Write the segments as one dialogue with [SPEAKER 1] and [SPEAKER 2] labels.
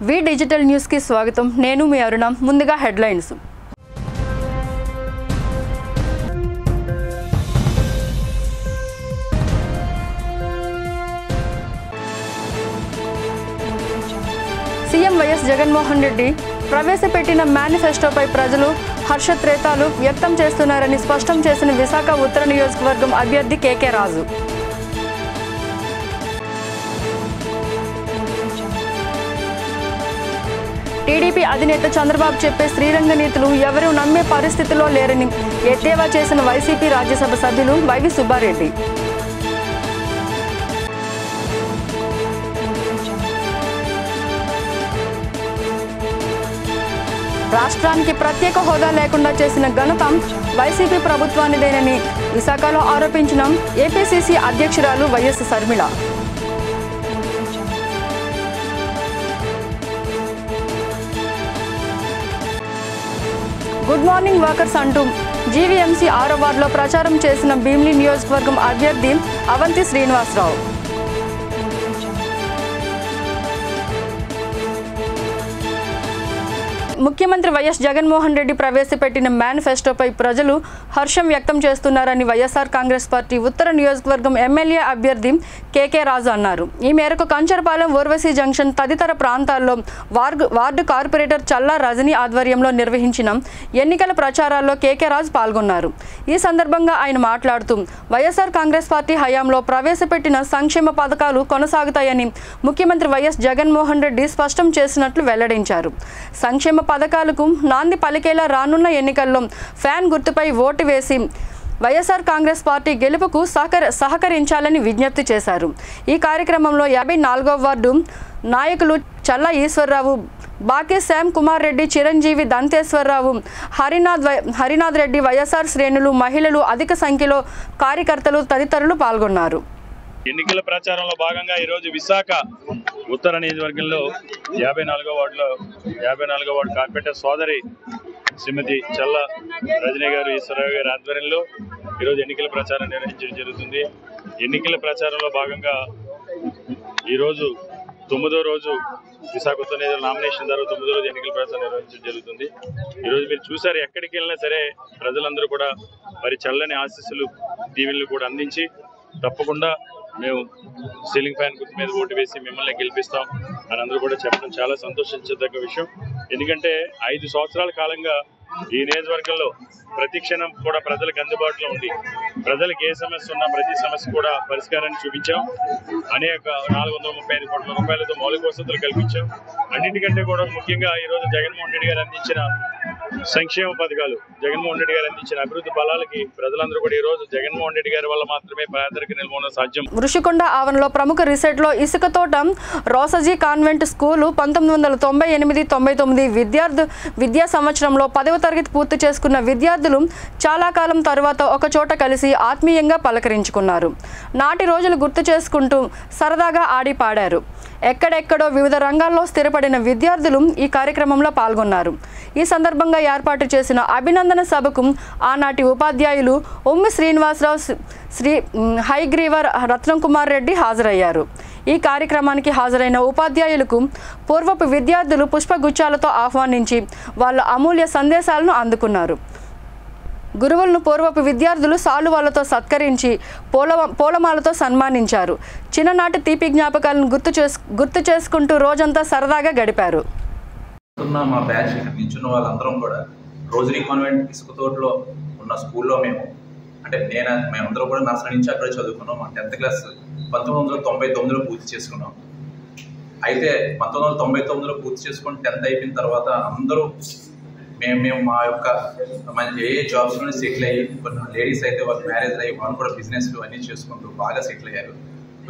[SPEAKER 1] వి digital news కి స్వాగతం. నేను మీ అరుణ. ముందుగా headlines. CM YS Jaganmohan Reddy ప్రవేశపెట్టిన మేనిఫెస్టోపై ప్రజలు హర్షత్రేతాలు వ్యక్తం చేస్తున్నారని స్పష్టం చేసిన విశాఖ ఉత్తర నియోజకవర్గం అభ్యర్థి కేకే రాజు. టీడీపీ అధినేత చంద్రబాబు చెప్పే శ్రీరంగ నీతులు ఎవరూ నమ్మే పరిస్థితిలో లేరని ఎద్దేవా చేసిన వైసీపీ రాజ్యసభ సభ్యులు వైవి సుబ్బారెడ్డి. రాష్ట్రానికి ప్రత్యేక హోదా లేకుండా చేసిన ఘనత వైసీపీ ప్రభుత్వానిదేనని విశాఖలో ఆరోపించిన ఏపీసీసీ అధ్యక్షురాలు YS Sharmila. Good morning workers అంటూ జీవీఎంసీ 6వ వార్డులో ప్రచారం చేసిన భీమిలి నియోజకవర్గం అభ్యర్థి అవంతి శ్రీనివాసరావు. ముఖ్యమంత్రి వైఎస్ జగన్మోహన్ రెడ్డి ప్రవేశపెట్టిన మేనిఫెస్టోపై ప్రజలు హర్షం వ్యక్తం చేస్తున్నారని వైఎస్ఆర్ కాంగ్రెస్ పార్టీ ఉత్తర నియోజకవర్గం ఎమ్మెల్యే అభ్యర్థి కేకే రాజు అన్నారు. ఈ మేరకు కంచరపాలెం, ఊర్వశీ జంక్షన్ తదితర ప్రాంతాల్లో వార్డు కార్పొరేటర్ చల్లా రజనీ ఆధ్వర్యంలో నిర్వహించిన ఎన్నికల ప్రచారాల్లో కేకే రాజు పాల్గొన్నారు. ఈ సందర్భంగా ఆయన మాట్లాడుతూ వైఎస్ఆర్ కాంగ్రెస్ పార్టీ హయాంలో ప్రవేశపెట్టిన సంక్షేమ పథకాలు కొనసాగుతాయని ముఖ్యమంత్రి వైఎస్ జగన్మోహన్ రెడ్డి స్పష్టం చేసినట్లు వెల్లడించారు. సంక్షేమ పథకాలకు నాంది పలికేలా రానున్న ఎన్నికల్లో ఫ్యాన్ గుర్తుపై ఓటు వేసి వైఎస్ఆర్ కాంగ్రెస్ పార్టీ గెలుపుకు సహకరించాలని విజ్ఞప్తి చేశారు. ఈ కార్యక్రమంలో 54వ వార్డు నాయకులు చల్లా ఈశ్వరరావు, బాకే శ్యామ్ కుమార్ రెడ్డి, చిరంజీవి, దంతేశ్వరరావు, హరినాథ్ రెడ్డి, వైఎస్ఆర్ శ్రేణులు, మహిళలు, అధిక సంఖ్యలో కార్యకర్తలు తదితరులు పాల్గొన్నారు.
[SPEAKER 2] ఎన్నికల ప్రచారంలో భాగంగా ఈరోజు విశాఖ ఉత్తర నియోజకవర్గంలో 54వ వార్డు కార్పొరేటర్ సోదరి శ్రీమతి చల్లా రజనీ గారు, ఈశ్వరరావు గారి ఆధ్వర్యంలో ఈరోజు ఎన్నికల ప్రచారం నిర్వహించడం జరుగుతుంది. ఎన్నికల ప్రచారంలో భాగంగా ఈరోజు 9వ రోజు విశాఖ ఉత్తర నియోజకవర్గం నామినేషన్ ద్వారా 9వ రోజు ఎన్నికల ప్రచారం నిర్వహించడం జరుగుతుంది. ఈరోజు మీరు చూసారు, ఎక్కడికి వెళ్ళినా సరే ప్రజలందరూ కూడా మరి చల్లని ఆశీస్సులు, దీవెనలు కూడా అందించి తప్పకుండా మేము సీలింగ్ ఫ్యాన్ గుర్తు మీద ఓటు వేసి మిమ్మల్ని గెలిపిస్తాం అని అందరూ కూడా చెప్పడం చాలా సంతోషించదగ్గ విషయం. ఎందుకంటే 5 సంవత్సరాల కాలంగా ఈ నియోజకవర్గంలో ప్రతి క్షణం కూడా ప్రజలకు అందుబాటులో ఉంది. ప్రజలకు ఏ సమస్య ఉన్నా ప్రతి సమస్య కూడా పరిష్కారాన్ని చూపించాం. అనేక 435 కోట్ల రూపాయలతో మౌలిక వసతులు కల్పించాం. అన్నింటికంటే కూడా ముఖ్యంగా ఈరోజు జగన్మోహన్ రెడ్డి గారు అందించిన సంక్షేమ పథకాలు, జగన్మోహన్ రెడ్డి గారు అందించిన అభివృద్ధి ఫలాలకి ప్రజలందరూ కూడా ఈరోజు జగన్మోహన్ రెడ్డి గారి వల్ల మాత్రమే పేదరిక నిర్మూలన సాధ్యం.
[SPEAKER 1] ఋషికొండ ఆవరణలో ప్రముఖ రిసార్ట్లో ఇసుక తోట రోసజీ కాన్వెంట్ స్కూలు 1998-99 విద్యా సంవత్సరంలో 10వ తరగతి పూర్తి చేసుకున్న విద్యార్థులు చాలా కాలం తర్వాత ఒక చోట కలిసి ఆత్మీయంగా పలకరించుకున్నారు. నాటి రోజులు గుర్తు చేసుకుంటూ సరదాగా ఆడి పాడారు. ఎక్కడెక్కడో వివిధ రంగాల్లో స్థిరపడిన విద్యార్థులు ఈ కార్యక్రమంలో పాల్గొన్నారు. ఈ సందర్భంగా ఏర్పాటు చేసిన అభినందన సభకు ఆనాటి ఉపాధ్యాయులు ఉమ్మి శ్రీనివాసరావు, శ్రీ హైగ్రీవర్ రత్నం కుమార్ రెడ్డి హాజరయ్యారు. ఈ కార్యక్రమానికి హాజరైన ఉపాధ్యాయులకు పూర్వపు విద్యార్థులు పుష్పగుచ్చాలతో ఆహ్వానించి వాళ్ళ అమూల్య సందేశాలను అందుకున్నారు. గురువులను పూర్వపు విద్యార్థులు సాలువాలతో సత్కరించి పూలమాలతో సన్మానించారు. చిన్ననాటి తీపి జ్ఞాపకాలను గుర్తు చేసుకుంటూ రోజంతా సరదాగా గడిపారు.
[SPEAKER 3] మా బ్యాచ్ నించున్న వాళ్ళందరం కూడా రోజరీ కాన్వెంట్ ఇసుక తోటలో ఉన్న స్కూల్లో మేమందరం కూడా నర్సరీ నుంచి అక్కడ చదువుకున్నాం. మా 10th క్లాస్ 1999లో పూర్తి చేసుకున్నాం. అయితే 1999లో పూర్తి చేసుకుని 10th అయిపోయిన తర్వాత అందరూ మేము మా యొక్క ఏ జాబ్స్లోనే సెటిల్ అయ్యి, కొన్ని లేడీస్ అయితే వాళ్ళు మ్యారేజ్ అయ్యి వాళ్ళు కూడా బిజినెస్లు అన్నీ చేసుకుంటూ బాగా సెటిల్ అయ్యారు.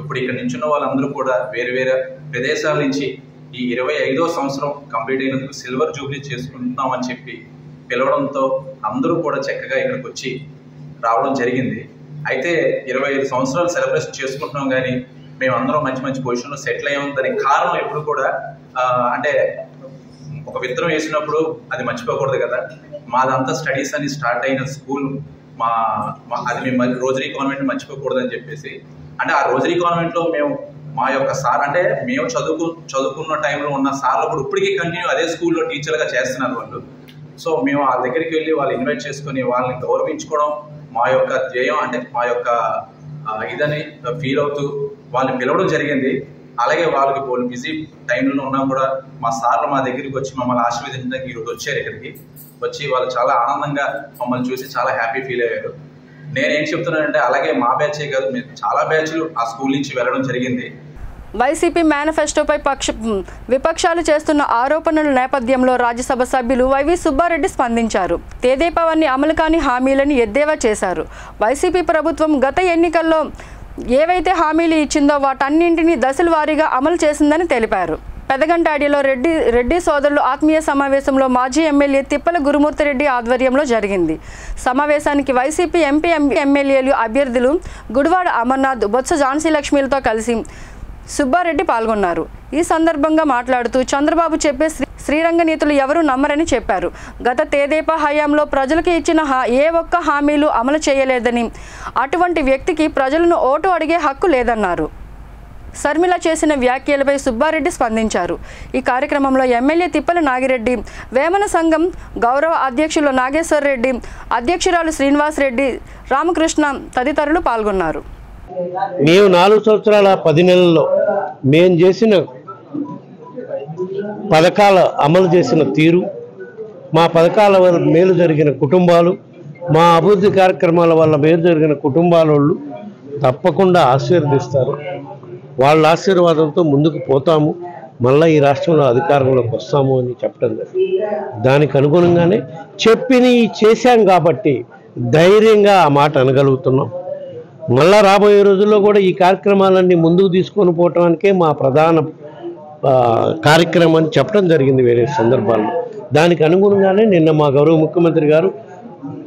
[SPEAKER 3] ఇప్పుడు ఇక్కడ నించున్న వాళ్ళందరూ కూడా వేరే వేరే ప్రదేశాల నుంచి ఈ 25వ సంవత్సరం కంప్లీట్ అయినందుకు సిల్వర్ జూబ్లీ చేసుకుంటున్నామని చెప్పి పిలవడంతో అందరూ కూడా చక్కగా ఇక్కడికి వచ్చి రావడం జరిగింది. అయితే 25 సంవత్సరాలు సెలబ్రేషన్ చేసుకుంటున్నాం, కానీ మేమందరం మంచి మంచి పొజిషన్లో సెటిల్ అయ్యాం. దానికి కారణం ఎప్పుడు కూడా అంటే ఒక విత్తనం వేసినప్పుడు అది మర్చిపోకూడదు కదా. మాదంతా స్టడీస్ అని స్టార్ట్ అయిన స్కూల్ అది మేము రోజరీ కాన్వెంట్ మర్చిపోకూడదు అని చెప్పేసి, అంటే ఆ రోజరీ కాన్వెంట్లో మేము మా యొక్క సార్ అంటే మేము చదువుకున్న టైంలో ఉన్న సార్లు కూడా ఇప్పటికీ కంటిన్యూ అదే స్కూల్లో టీచర్గా చేస్తున్నారు వాళ్ళు. సో మేము వాళ్ళ దగ్గరికి వెళ్ళి వాళ్ళు ఇన్వైట్ చేసుకుని వాళ్ళని గౌరవించుకోవడం మా యొక్క ధ్యేయం. అంటే మా యొక్క ఇదని ఫీల్ అవుతూ వాళ్ళని పిలవడం జరిగింది. అలాగే వాళ్ళకి వాళ్ళు బిజీ టైంలో ఉన్నా కూడా మా సార్లు మా దగ్గరికి వచ్చి మమ్మల్ని ఆశీర్వదించడానికి ఈరోజు వచ్చారు. ఇక్కడికి వచ్చి వాళ్ళు చాలా ఆనందంగా మమ్మల్ని చూసి చాలా హ్యాపీ ఫీల్ అయ్యారు. నేనేం చెప్తున్నానంటే అలాగే మా బ్యాచే కాదు, మేము చాలా బ్యాచ్లు ఆ స్కూల్ నుంచి వెళ్ళడం జరిగింది.
[SPEAKER 1] వైసీపీ మేనిఫెస్టోపై విపక్షాలు చేస్తున్న ఆరోపణల నేపథ్యంలో రాజ్యసభ సభ్యులు వైవి సుబ్బారెడ్డి స్పందించారు. తెదేపావన్నీ అమలు కాని హామీలను ఎద్దేవా చేశారు. వైసీపీ ప్రభుత్వం గత ఎన్నికల్లో ఏవైతే హామీలు ఇచ్చిందో వాటన్నింటినీ దశల వారీగా అమలు చేసిందని తెలిపారు. పెదగంటాడిలో రెడ్డి సోదరులు ఆత్మీయ సమావేశంలో మాజీ ఎమ్మెల్యే తిప్పల గురుమూర్తిరెడ్డి ఆధ్వర్యంలో జరిగింది. సమావేశానికి వైసీపీ ఎంపీ ఎమ్మెల్యేలు అభ్యర్థులు గుడివాడ అమర్నాథ్, బొత్స ఝాన్సీ లక్ష్మిలతో కలిసి సుబ్బారెడ్డి పాల్గొన్నారు. ఈ సందర్భంగా మాట్లాడుతూ చంద్రబాబు చెప్పే శ్రీరంగ నీతులు ఎవరూ నమ్మరని చెప్పారు. గత తెదేపా హయాంలో ప్రజలకు ఇచ్చిన ఏ ఒక్క హామీలు అమలు చేయలేదని, అటువంటి వ్యక్తికి ప్రజలను ఓటు అడిగే హక్కు లేదన్నారు. శర్మిల చేసిన వ్యాఖ్యలపై సుబ్బారెడ్డి స్పందించారు. ఈ కార్యక్రమంలో ఎమ్మెల్యే తిప్పల నాగిరెడ్డి, వేమన సంఘం గౌరవ అధ్యక్షులు నాగేశ్వర రెడ్డి, అధ్యక్షురాలు శ్రీనివాస్ రెడ్డి, రామకృష్ణ తదితరులు పాల్గొన్నారు.
[SPEAKER 4] మేము 4 సంవత్సరాల 10 నెలల్లో మేము చేసిన పథకాల అమలు చేసిన తీరు, మా పథకాల వల్ల మేలు జరిగిన కుటుంబాలు, మా అభివృద్ధి కార్యక్రమాల వల్ల మేలు జరిగిన కుటుంబాల వాళ్ళు తప్పకుండా ఆశీర్వదిస్తారు. వాళ్ళ ఆశీర్వాదంతో ముందుకు పోతాము, మళ్ళీ ఈ రాష్ట్రంలో అధికారంలోకి వస్తాము అని చెప్పడం జరిగింది. దానికి అనుగుణంగానే చెప్పిని చేశాం కాబట్టి ధైర్యంగా ఆ మాట అనగలుగుతున్నాం. మళ్ళా రాబోయే రోజుల్లో కూడా ఈ కార్యక్రమాలన్నీ ముందుకు తీసుకొని పోవటానికే మా ప్రధాన కార్యక్రమం అని చెప్పడం జరిగింది వేరే సందర్భాల్లో. దానికి అనుగుణంగానే నిన్న మా గౌరవ ముఖ్యమంత్రి గారు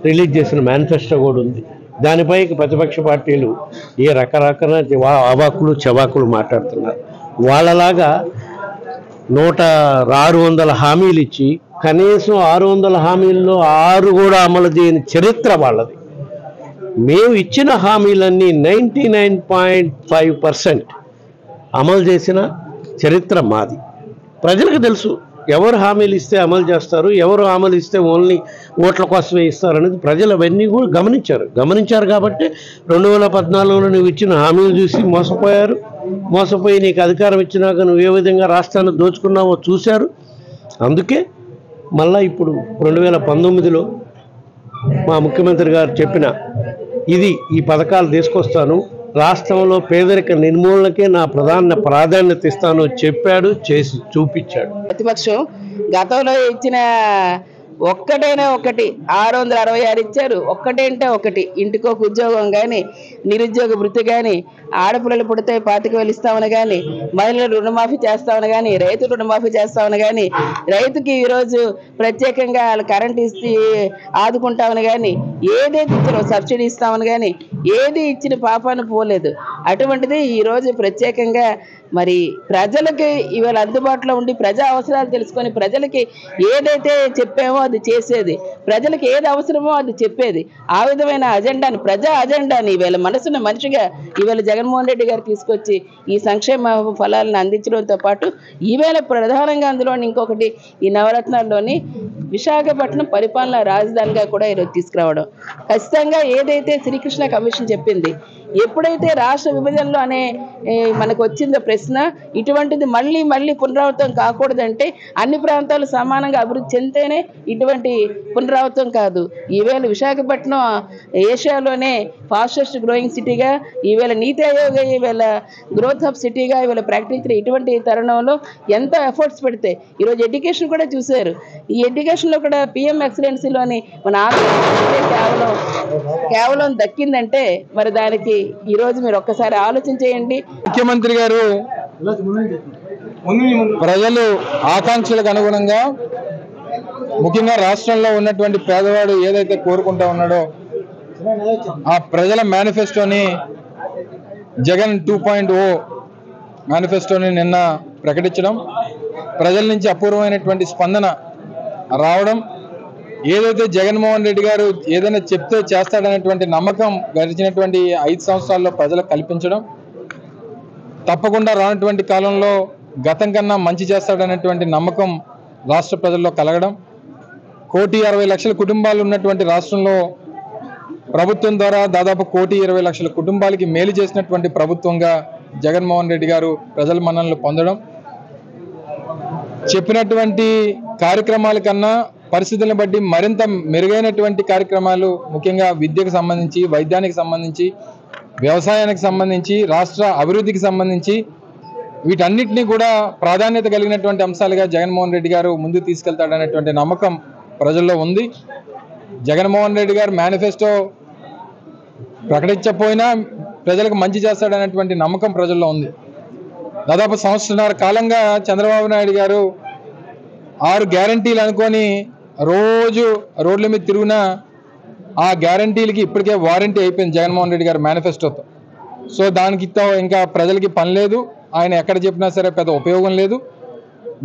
[SPEAKER 4] రిలీజ్ చేసిన మేనిఫెస్టో కూడా ఉంది. దానిపై ప్రతిపక్ష పార్టీలు ఏ రకరకాల అవాకులు చవాకులు మాట్లాడుతున్నారు. వాళ్ళలాగా 600 హామీలు ఇచ్చి కనీసం 600 హామీల్లో 6 కూడా అమలు చేయని చరిత్ర వాళ్ళది. మేము ఇచ్చిన హామీలన్నీ 99.5% అమలు చేసిన చరిత్ర మాది. ప్రజలకు తెలుసు ఎవరు హామీలు ఇస్తే అమలు చేస్తారు, ఎవరు హామీలు ఇస్తే ఓన్లీ ఓట్ల కోసమే ఇస్తారు అనేది ప్రజలు అవన్నీ కూడా గమనించారు కాబట్టి 2014లో నువ్వు ఇచ్చిన హామీలు చూసి మోసపోయి నీకు అధికారం ఇచ్చినాక నువ్వు ఏ విధంగా రాష్ట్రాన్ని దోచుకున్నావో చూశారు. అందుకే మళ్ళీ ఇప్పుడు 2019లో మా ముఖ్యమంత్రి గారు చెప్పిన ఈ పథకాలు తీసుకొస్తాను, రాష్ట్రంలో పేదరిక నిర్మూలనకే నా ప్రాధాన్యత ఇస్తాను చెప్పాడు, చేసి చూపించాడు.
[SPEAKER 5] ప్రతిపక్షం గతంలో ఇచ్చిన ఒక్కటైనా ఒకటి 666 ఇచ్చారు. ఒక్కటేంటే ఒకటి, ఇంటికొక ఉద్యోగం కానీ, నిరుద్యోగ వృత్తి కానీ, ఆడపిల్లలు పుడితే 25,000 ఇస్తామని కానీ, మహిళలు రుణమాఫీ చేస్తామని కానీ, రైతు రుణమాఫీ చేస్తామని కానీ, రైతుకి ఈరోజు ప్రత్యేకంగా వాళ్ళు కరెంట్ ఇచ్చి ఆదుకుంటామని కానీ, ఏదైతే ఇచ్చారో సబ్సిడీ ఇస్తామని కానీ ఏది ఇచ్చిన పాపాన్ని పోలేదు. అటువంటిది ఈరోజు ప్రత్యేకంగా మరి ప్రజలకి ఇవాళ అందుబాటులో ఉండి ప్రజా అవసరాలు తెలుసుకొని ప్రజలకి ఏదైతే చెప్పామో అది చేసేది, ప్రజలకు ఏది అవసరమో అది చెప్పేది, ఆ విధమైన అజెండాని, ప్రజా అజెండాని ఇవాళ మనసున్న మనిషిగా ఇవాళ జగన్మోహన్ రెడ్డి గారు తీసుకొచ్చి ఈ సంక్షేమ ఫలాలను అందించడంతో పాటు ఈవేళ ప్రధానంగా అందులోని ఇంకొకటి ఈ నవరత్నాల్లోని విశాఖపట్నం పరిపాలనా రాజధానిగా కూడా ఈరోజు తీసుకురావడం. ఖచ్చితంగా ఏదైతే శ్రీకృష్ణ కమిషన్ చెప్పింది, ఎప్పుడైతే రాష్ట్ర విభజనలో అనే మనకు వచ్చిందో ప్రశ్న, ఇటువంటిది మళ్ళీ పునరావృతం కాకూడదంటే అన్ని ప్రాంతాలు సమానంగా అభివృద్ధి చెందితేనే ఇటువంటి పునరావృతం కాదు. ఈవేళ విశాఖపట్నం ఏషియాలోనే ఫాస్టెస్ట్ గ్రోయింగ్ సిటీగా, ఈవేళ నీతి ఆయోగ్ ఈవేళ గ్రోత్ హబ్ సిటీగా ఈవేళ ప్రకటించిన ఇటువంటి తరుణంలో ఎంత ఎఫర్ట్స్ పెడితే ఈరోజు ఎడ్యుకేషన్ కూడా చూశారు. ఈ ఎడ్యుకేషన్లో కూడా పిఎం ఎక్సలెన్సీలోని మన ఆంధ్రప్రదేశ్ కేవలం దక్కిందంటే మరి దానికి ఈరోజు మీరు ఒక్కసారి ఆలోచన చేయండి.
[SPEAKER 6] ముఖ్యమంత్రి గారు ప్రజలు ఆకాంక్షలకు అనుగుణంగా ముఖ్యంగా రాష్ట్రంలో ఉన్నటువంటి పేదవాడు ఏదైతే కోరుకుంటా ఉన్నాడో ఆ ప్రజల మేనిఫెస్టోని జగన్ 2.0 మేనిఫెస్టోని నిన్న ప్రకటించడం, ప్రజల నుంచి అపూర్వమైనటువంటి స్పందన రావడం, ఏదైతే జగన్మోహన్ రెడ్డి గారు ఏదైనా చెప్తే చేస్తాడనేటువంటి నమ్మకం గడిచినటువంటి 5 సంవత్సరాల్లో ప్రజలకు కల్పించడం, తప్పకుండా రానటువంటి కాలంలో గతం కన్నా మంచి చేస్తాడనేటువంటి నమ్మకం రాష్ట్ర ప్రజల్లో కలగడం, 1,60,00,000 కుటుంబాలు ఉన్నటువంటి రాష్ట్రంలో ప్రభుత్వం ద్వారా దాదాపు 1,20,00,000 కుటుంబాలకి మేలు చేసినటువంటి ప్రభుత్వంగా జగన్మోహన్ రెడ్డి గారు ప్రజల మన్ననలు పొందడం, చెప్పినటువంటి కార్యక్రమాల కన్నా పరిస్థితులను బట్టి మరింత మెరుగైనటువంటి కార్యక్రమాలు, ముఖ్యంగా విద్యకు సంబంధించి, వైద్యానికి సంబంధించి, వ్యవసాయానికి సంబంధించి, రాష్ట్ర అభివృద్ధికి సంబంధించి వీటన్నిటినీ కూడా ప్రాధాన్యత కలిగినటువంటి అంశాలుగా జగన్మోహన్ రెడ్డి గారు ముందుకు తీసుకెళ్తాడనేటువంటి నమ్మకం ప్రజల్లో ఉంది. జగన్మోహన్ రెడ్డి గారు మేనిఫెస్టో ప్రకటించకపోయినా ప్రజలకు మంచి చేస్తాడనేటువంటి నమ్మకం ప్రజల్లో ఉంది. దాదాపు సంవత్సరాల కాలంగా చంద్రబాబు నాయుడు గారు 6 గ్యారంటీలు అనుకొని రోజు రోడ్ల మీద తిరుగునా ఆ గ్యారంటీలకి ఇప్పటికే వారంటీ అయిపోయింది జగన్మోహన్ రెడ్డి గారు మేనిఫెస్టోతో. సో దానికి ఇంకా ప్రజలకి పని లేదు, ఆయన ఎక్కడ చెప్పినా సరే పెద్ద ఉపయోగం లేదు.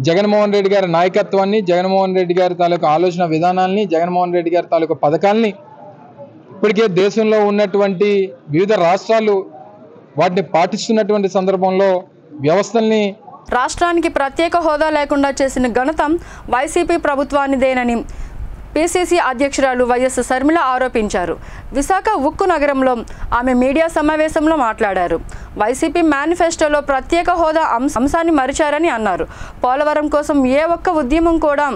[SPEAKER 6] జగన్మోహన్ రెడ్డి గారి నాయకత్వాన్ని, జగన్మోహన్ రెడ్డి గారి తాలూకు ఆలోచన విధానాల్ని, జగన్మోహన్ రెడ్డి గారి తాలూకు పథకాల్ని ఇప్పటికే దేశంలో ఉన్నటువంటి వివిధ రాష్ట్రాలు వాటిని పాటిస్తున్నటువంటి సందర్భంలో వ్యవస్థల్ని
[SPEAKER 1] రాష్ట్రానికి ప్రత్యేక హోదా లేకుండా చేసిన ఘనత వైసీపీ ప్రభుత్వానిదేనని పిసిసి అధ్యక్షురాలు వైఎస్ షర్మిల ఆరోపించారు. విశాఖ ఉక్కు నగరంలో ఆమె మీడియా సమావేశంలో మాట్లాడారు. వైసీపీ మేనిఫెస్టోలో ప్రత్యేక హోదా అంశాన్ని మరిచారని అన్నారు. పోలవరం కోసం ఏ ఒక్క ఉద్యమం కూడా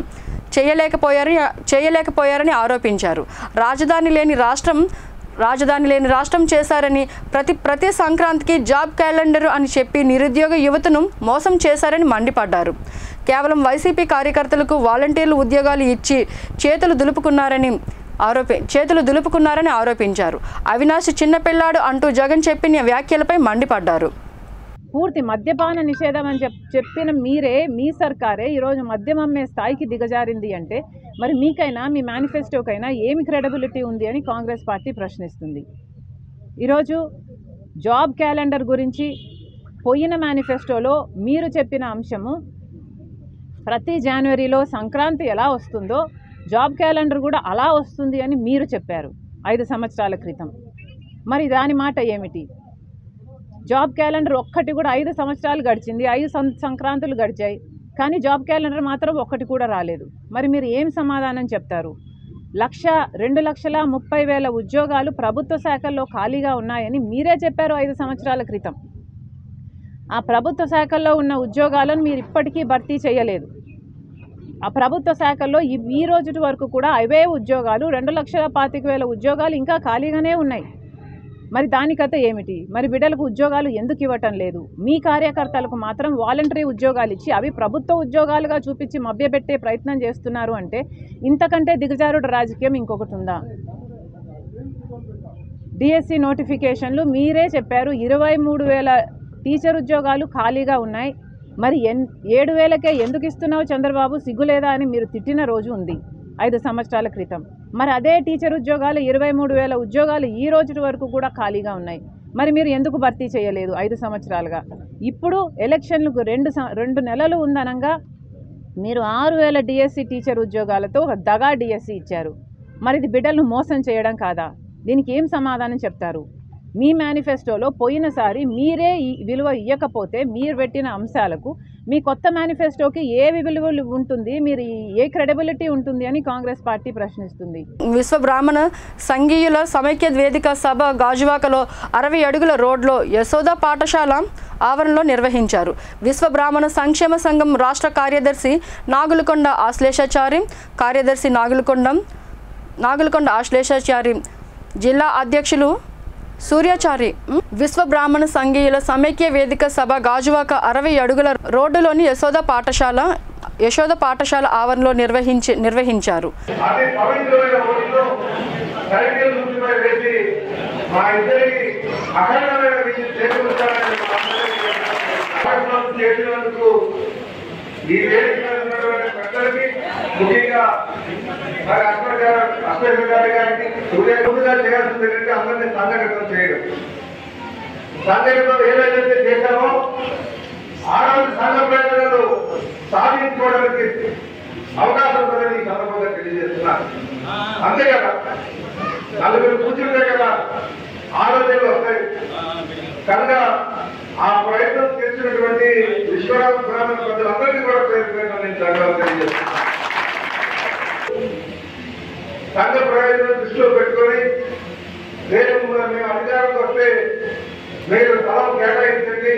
[SPEAKER 1] చేయలేకపోయారని ఆరోపించారు. రాజధాని లేని రాష్ట్రం చేశారని, ప్రతి సంక్రాంతికి జాబ్ క్యాలెండర్ అని చెప్పి నిరుద్యోగ యువతను మోసం చేశారని మండిపడ్డారు. కేవలం వైసీపీ కార్యకర్తలకు వాలంటీర్లు ఉద్యోగాలు ఇచ్చి చేతులు దులుపుకున్నారని ఆరోపించారు. అవినాష్ చిన్నపిల్లాడు అంటూ జగన్ చెప్పిన వ్యాఖ్యలపై మండిపడ్డారు.
[SPEAKER 7] పూర్తి మద్యపాన నిషేధం అని చెప్పిన మీ సర్కారే ఈరోజు మద్యం అమ్మే స్థాయికి దిగజారింది అంటే మరి మీకైనా, మీ మేనిఫెస్టోకైనా ఏమి క్రెడిబిలిటీ ఉంది అని కాంగ్రెస్ పార్టీ ప్రశ్నిస్తుంది. ఈరోజు జాబ్ క్యాలెండర్ గురించి పోయిన మేనిఫెస్టోలో మీరు చెప్పిన అంశము ప్రతి జనవరిలో సంక్రాంతి ఎలా వస్తుందో జాబ్ క్యాలెండర్ కూడా అలా వస్తుంది అని మీరు చెప్పారు 5 సంవత్సరాల క్రితం. మరి దాని మాట ఏమిటి? జాబ్ క్యాలెండర్ ఒక్కటి కూడా 5 సంవత్సరాలు గడిచింది, 5 సంక్రాంతులు గడిచాయి, కానీ జాబ్ క్యాలెండర్ మాత్రం ఒక్కటి కూడా రాలేదు. మరి మీరు ఏం సమాధానం చెప్తారు? 2,30,000 ఉద్యోగాలు ప్రభుత్వ శాఖల్లో ఖాళీగా ఉన్నాయని మీరే చెప్పారు 5 సంవత్సరాల క్రితం. ఆ ప్రభుత్వ శాఖల్లో ఉన్న ఉద్యోగాలను మీరు ఇప్పటికీ భర్తీ చేయలేదు. ఆ ప్రభుత్వ శాఖల్లో ఈ రోజు వరకు కూడా అవే ఉద్యోగాలు 2,25,000 ఉద్యోగాలు ఇంకా ఖాళీగానే ఉన్నాయి. మరి దానికైతే ఏమిటి? మరి బిడ్డలకు ఉద్యోగాలు ఎందుకు ఇవ్వటం లేదు? మీ కార్యకర్తలకు మాత్రం వాలంటరీ ఉద్యోగాలు ఇచ్చి అవి ప్రభుత్వ ఉద్యోగాలుగా చూపించి మభ్యపెట్టే ప్రయత్నం చేస్తున్నారు అంటే ఇంతకంటే దిగజారుడు రాజకీయం ఇంకొకటి ఉందా? డిఎస్సి నోటిఫికేషన్లు మీరే చెప్పారు 23,000 టీచర్ ఉద్యోగాలు ఖాళీగా ఉన్నాయి. మరి 7,000కే ఎందుకు ఇస్తున్నావు చంద్రబాబు, సిగ్గులేదా అని మీరు తిట్టిన రోజు ఉంది 5 సంవత్సరాల క్రితం. మరి అదే టీచర్ ఉద్యోగాలు 23,000 ఉద్యోగాలు ఈ రోజు వరకు కూడా ఖాళీగా ఉన్నాయి. మరి మీరు ఎందుకు భర్తీ చేయలేదు 5 సంవత్సరాలుగా? ఇప్పుడు ఎలక్షన్లకు 2 నెలలు ఉందనంగా మీరు 6,000 డిఎస్సి టీచర్ ఉద్యోగాలతో ఒక దగా డిఎస్సి ఇచ్చారు. మరి ఇది బిడ్డలను మోసం చేయడం కాదా? దీనికి ఏం సమాధానం చెప్తారు? మీ మేనిఫెస్టోలో పోయినసారి మీరే ఈ విలువ ఇవ్వకపోతే మీరు పెట్టిన అంశాలకు మీ కొత్త మేనిఫెస్టోకి ఏ విలువ ఉంటుంది, మీరు ఏ క్రెడిబిలిటీ ఉంటుంది అని కాంగ్రెస్ పార్టీ ప్రశ్నిస్తుంది.
[SPEAKER 1] విశ్వ బ్రాహ్మణ సంఘీయుల సమైక్య వేదిక సభ గాజువాకలో 60 అడుగుల రోడ్లో యశోద పాఠశాల ఆవరణలో నిర్వహించారు. విశ్వ బ్రాహ్మణ సంక్షేమ సంఘం రాష్ట్ర కార్యదర్శి నాగులకొండ ఆశ్లేషాచారి, కార్యదర్శి నాగులకొండ ఆశ్లేషాచారి, జిల్లా అధ్యక్షులు సూర్యాచారి. విశ్వ బ్రాహ్మణ సంఘీయుల సమైక్య వేదిక సభ గాజువాక 60 అడుగుల రోడ్డులోని యశోద పాఠశాల ఆవరణలో నిర్వహించారు.
[SPEAKER 8] ముఖ్యంగా ముందుగా చేయాల్సింది ఏంటంటే అందరినీ సంఘటన చేయడం. సంఘటనలో ఏదైతే చేశామో ఆ రోజు సంఘ ప్రయోజనాలు సాధించుకోవడానికి అవకాశం ఉందని ఈ సందర్భంగా తెలియజేస్తున్నారు. అంతే కదా, 40 కూర్చుంటే కదా ఆలోచనలు వస్తాయి. కనుక ఆ ప్రయత్నం చేసినటువంటి విశ్వరామ గ్రామీణ ప్రజలందరికీ కూడా ప్రయత్నం నేను ధన్యవాదాలు తెలియజేస్తున్నాను. సంఘ ప్రయోజనం దృష్టిలో పెట్టుకొని మేము అధికారంలో వస్తే మీరు స్థలం కేటాయించండి,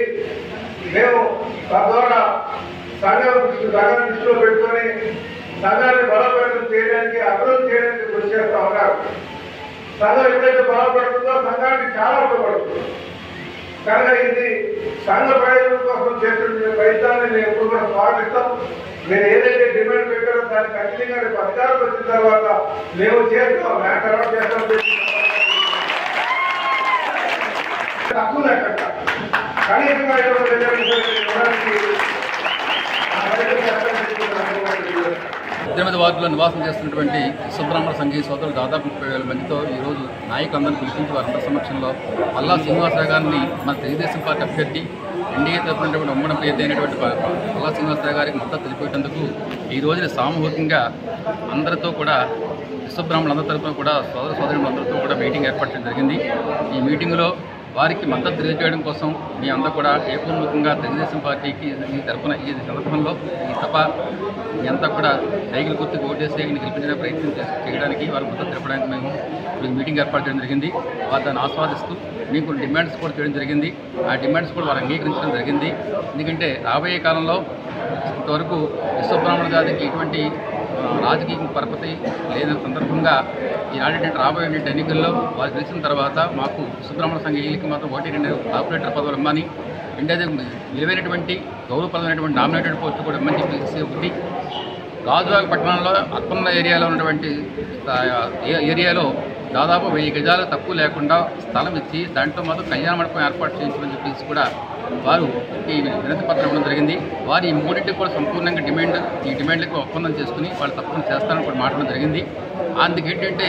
[SPEAKER 8] మేము తద్వారా సంఘాన్ని దృష్టిలో పెట్టుకొని సంఘాన్ని బలోపేతం చేయడానికి అభివృద్ధి చేయడానికి కృషి చేస్తా ఉన్నారు. సంఘం ఎప్పుడైతే బలపడుతుందో సంఘానికి చాలా ఉపయోగపడుతుంది. కనుక ఇది సంఘ ప్రయోజనం కోసం చేస్తున్న ప్రయత్నాన్ని మేము ఎప్పుడు కూడా స్వాగతిస్తాం. మీరు ఏదైతే డిమాండ్ పెట్టారో దాన్ని ఖచ్చితంగా రేపు అధికారం వచ్చిన తర్వాత మేము చేస్తాం, తర్వాత చేస్తాం. తక్కువ లేకుండా కనీసంగా
[SPEAKER 9] 18 వార్డులో నివాసం చేస్తున్నటువంటి సుబ్రహ్మణ్య సంఘీయ సోదరులు దాదాపు 30,000 మందితో ఈరోజు నాయకులందరినీ పిలిపించి వారందరి సమక్షంలో పల్లా శ్రీనివాసరావు గారిని మన తెలుగుదేశం పార్టీ అభ్యర్థి ఎన్డీఏ తరపునటువంటి ఉమ్మడి అభ్యర్థి అయినటువంటి పల్లా శ్రీనివాసరావు గారికి మద్దతు తెలిపేటందుకు ఈ రోజున సామూహికంగా అందరితో కూడా సుబ్రహ్మణ్యులందరి తరపున కూడా సోదర సోదరులందరితో కూడా మీటింగ్ ఏర్పాటు చేయడం జరిగింది. ఈ మీటింగ్లో వారికి మద్దతు తెలియజేయడం కోసం మీ అందరూ కూడా ఏకోన్ముఖంగా తెలుగుదేశం పార్టీకి ఈ తరఫున ఈ సందర్భంలో ఈ సభ మీ అంతా కూడా సైకిల్ గుర్తుకు ఓటేసి గెలిపించడానికి ప్రయత్నం చేయడానికి వారి మద్దతు తెలపడానికి మేము ఈ మీటింగ్ ఏర్పాటు చేయడం జరిగింది. వారు దాన్ని ఆస్వాదిస్తూ మీకు కొన్ని డిమాండ్స్ కూడా చేయడం జరిగింది. ఆ డిమాండ్స్ కూడా వారు అంగీకరించడం జరిగింది. ఎందుకంటే రాబోయే కాలంలో ఇంతవరకు విశ్వబ్రాహ్మణ జాతికి ఎటువంటి రాజకీయ పరపతి లేని సందర్భంగా ఈనాటి రాబోయే ఎన్నికల్లో వారు గెలిచిన తర్వాత మాకు విశ్వబ్రాహ్మణ సంఘీయులకి మాత్రం 1-2 కార్పొరేటర్ పదవులు ఇమ్మని, రెండేది విలువైనటువంటి గౌరవప్రదమైనటువంటి నామినేటెడ్ పోస్టు కూడా ఇమ్మని చెప్పేసి ఒకటి, గాజువాక పట్టణంలో అర్బన్ ఏరియాలో ఉన్నటువంటి ఏరియాలో దాదాపు 1000 గజాలు తక్కువ లేకుండా స్థలం ఇచ్చి దాంట్లో మాత్రం కళ్యాణ మండపం ఏర్పాటు చేయించమని చెప్పేసి కూడా వారు ఈ వినతి పత్రం ఇవ్వడం జరిగింది. వారు ఈ మూడింటికి కూడా సంపూర్ణంగా ఈ డిమాండ్లకు ఒప్పందం చేసుకుని వాళ్ళు తప్పకుండా చేస్తారని కూడా మాట్లాడడం జరిగింది. అందుకేంటంటే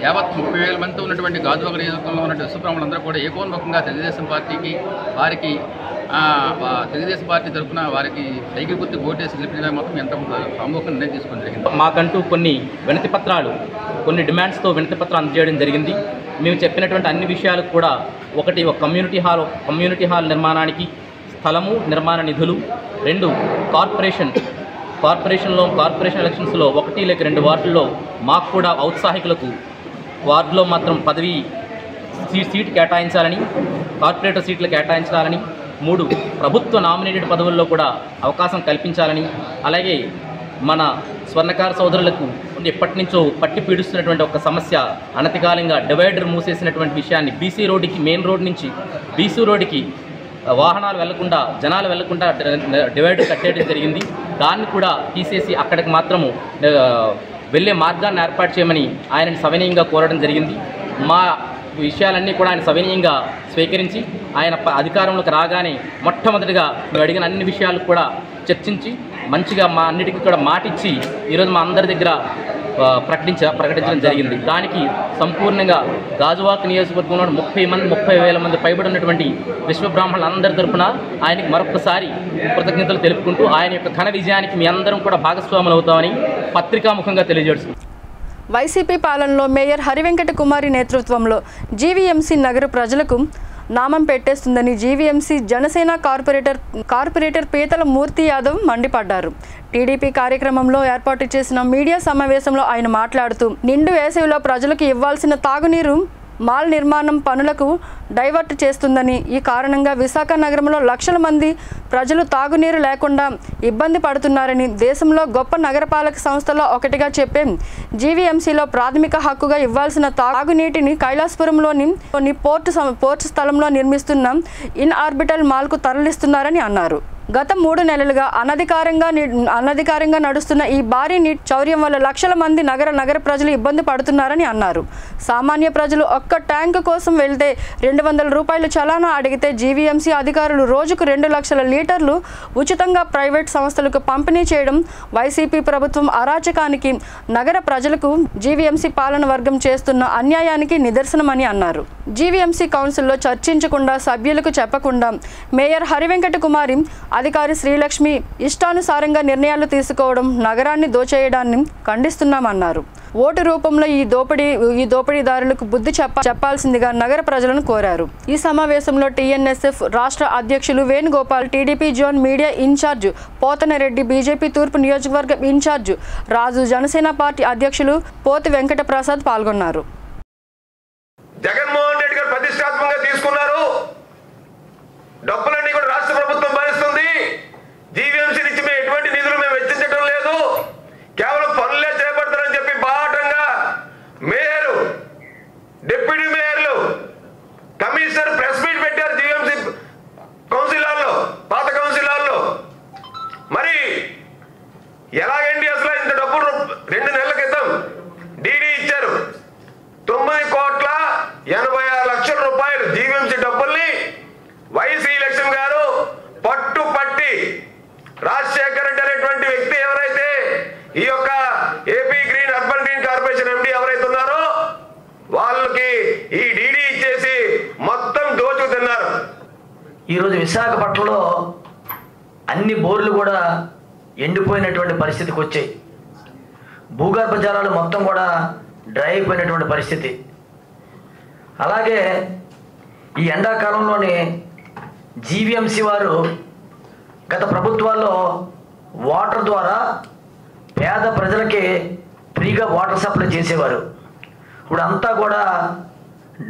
[SPEAKER 9] యావత్ 30,000 మందితో ఉన్నటువంటి గాజువాక నియోజకవర్గంలో ఉన్నటువంటి విశ్వబ్రాహ్మణులందరూ కూడా ఏకోన్ముఖంగా తెలుగుదేశం పార్టీకి వారికి తెలుగుదేశం పార్టీ తరఫున వారికి సైకిల్ గుర్తు ఓటేసి గెలిపించడానికి మాత్రం ఎంత సామూహిక నిర్ణయం తీసుకోవడం జరిగింది.
[SPEAKER 10] మాకంటూ కొన్ని వినతి పత్రాలు, కొన్ని డిమాండ్స్తో వినతి పత్రం అందజేయడం జరిగింది. మేము చెప్పినటువంటి అన్ని విషయాలకు కూడా ఒకటి, ఒక కమ్యూనిటీ హాల్ నిర్మాణానికి స్థలము, నిర్మాణ నిధులు, 2 కార్పొరేషన్ ఎలక్షన్స్లో 1 లేక 2 వార్డుల్లో మాకు కూడా ఔత్సాహికులకు వార్డులో మాత్రం పదవి సీట్ కేటాయించాలని, కార్పొరేటర్ సీట్లు కేటాయించాలని, 3 ప్రభుత్వ నామినేటెడ్ పదవుల్లో కూడా అవకాశం కల్పించాలని, అలాగే మన స్వర్ణకార సోదరులకు ఎప్పటి నుంచో పట్టి పీడిస్తున్నటువంటి ఒక సమస్య, అనతికాలంగా డివైడర్ మూసేసినటువంటి విషయాన్ని బీసీ రోడ్డుకి, మెయిన్ రోడ్ నుంచి బీసీ రోడ్డుకి వాహనాలు వెళ్లకుండా, జనాలు వెళ్లకుండా డివైడర్ కట్టేయడం జరిగింది. దాన్ని కూడా తీసేసి అక్కడికి మాత్రము వెళ్ళే మార్గాన్ని ఏర్పాటు చేయమని ఆయనని సవినయంగా కోరడం జరిగింది. మా విషయాలన్నీ కూడా ఆయన సవినయంగా స్వీకరించి ఆయన అధికారంలోకి రాగానే మొట్టమొదటిగా మేము అడిగిన అన్ని విషయాలు కూడా చర్చించి మంచిగా మా అన్నిటికీ కూడా మాటిచ్చి ఈరోజు మా అందరి దగ్గర ప్రకటించడం జరిగింది. దానికి సంపూర్ణంగా గాజువాక నియోజకవర్గంలో 30,000 మంది పైబడి ఉన్నటువంటి విశ్వబ్రాహ్మణులందరి తరపున ఆయనకి మరొకసారి కృతజ్ఞతలు తెలుపుకుంటూ ఆయన యొక్క ఘన విజయానికి మీ అందరం కూడా భాగస్వాములు అవుతామని పత్రికాముఖంగా తెలియజేస్తుంది.
[SPEAKER 1] వైసీపీ పాలనలో మేయర్ హరివెంకట కుమారి నేతృత్వంలో జీవీఎంసీ నగర ప్రజలకు నామం పెట్టేస్తుందని జీవీఎంసీ జనసేన కార్పొరేటర్ పీతల మూర్తి యాదవ్ మండిపడ్డారు. టీడీపీ కార్యక్రమంలో ఏర్పాటు చేసిన మీడియా సమావేశంలో ఆయన మాట్లాడుతూ నిండు వేసవిలో ప్రజలకు ఇవ్వాల్సిన తాగునీరు మాల్ నిర్మాణం పనులకు డైవర్ట్ చేస్తుందని, ఈ కారణంగా విశాఖ నగరంలో లక్షల మంది ప్రజలు తాగునీరు లేకుండా ఇబ్బంది పడుతున్నారని, దేశంలో గొప్ప నగరపాలక సంస్థలో ఒకటిగా చెప్పే జీవీఎంసీలో ప్రాథమిక హక్కుగా ఇవ్వాల్సిన తాగునీటిని కైలాసపురంలోని పోర్టు స్థలంలో నిర్మిస్తున్న ఇన్ ఆర్బిటల్ మాల్కు తరలిస్తున్నారని అన్నారు. గత 3 నెలలుగా అనధికారంగా నడుస్తున్న ఈ భారీ నీటి చౌర్యం వల్ల లక్షల మంది నగర ప్రజలు ఇబ్బంది పడుతున్నారని అన్నారు. సామాన్య ప్రజలు ఒక్క ట్యాంకు కోసం వెళ్తే 200 రూపాయలు చలానా అడిగితే జీవీఎంసీ అధికారులు రోజుకు 2 లక్షల లీటర్లు ఉచితంగా ప్రైవేట్ సంస్థలకు పంపిణీ చేయడం వైసీపీ ప్రభుత్వం అరాచకానికి, నగర ప్రజలకు జీవీఎంసీ పాలన వర్గం చేస్తున్న అన్యాయానికి నిదర్శనమని అన్నారు. జీవీఎంసీ కౌన్సిల్లో చర్చించకుండా, సభ్యులకు చెప్పకుండా మేయర్ హరివెంకట కుమారి అధికారి శ్రీలక్ష్మి ఇష్టానుసారంగా నిర్ణయాలు తీసుకోవడం నగరాన్ని దోచేయడాన్ని ఖండిస్తున్నామన్నారు. ఓటు రూపంలో ఈ దోపిడీదారులకు బుద్ధి చెప్పాల్సిందిగా నగర ప్రజలను కోరారు. ఈ సమావేశంలో టీఎన్ఎస్ఎఫ్ రాష్ట్ర అధ్యక్షులు Venugopal, TDP zone media incharge Pothanareddy, BJP తూర్పు నియోజకవర్గం ఇన్ఛార్జ్ రాజు, జనసేన పార్టీ అధ్యక్షులు పోతి వెంకట ప్రసాద్ పాల్గొన్నారు.
[SPEAKER 8] జగన్మోహన్ రెడ్డి గారు ప్రతిష్టాత్మకంగా తీసుకున్నారు. డబ్బులన్నీ కూడా రాష్ట్ర ప్రభుత్వం భరిస్తుంది. జీవీఎంసీ నుంచి మేము ఎటువంటి నిధులు మేము వెచ్చించడం లేదు, కేవలం పనులే చేపడతారని చెప్పి బాటంగా మేయర్, డిప్యూటీ మేయర్లు, కమిషనర్ ప్రెస్ మీట్ పెట్టారు జీవీఎంసీ కౌన్సిల్ హాల్లో, పాత కౌన్సిల్ హాల్లో. మరి ఎలాగండి అసలు ఇంత డబ్బులు 2 నెలల క్రితం డీడీ ఇచ్చారు. 9,86,00,000 రూపాయలు జీవీఎంసీ డబ్బుల్ని వైసీ లక్ష్మి గారు పట్టుపట్టి రాజశేఖర్ రెడ్డి అనేటువంటి వ్యక్తి ఎవరైతే ఈ యొక్క AP green urban green corporation MD ఎవరైతే ఉన్నారో వాళ్ళకి ఈ డీడీ ఇచ్చేసి మొత్తం దోచుకు తిన్నారు.
[SPEAKER 11] ఈరోజు విశాఖపట్నంలో అన్ని బోర్లు కూడా ఎండిపోయినటువంటి పరిస్థితికి వచ్చాయి. భూగర్భ జలాలు మొత్తం కూడా డ్రై అయిపోయినటువంటి పరిస్థితి. అలాగే ఈ ఎండాకాలంలోని జీవీఎంసీ వారు గత ప్రభుత్వాల్లో వాటర్ ద్వారా పేద ప్రజలకి ఫ్రీగా వాటర్ సప్లై చేసేవారు. ఇప్పుడు అంతా కూడా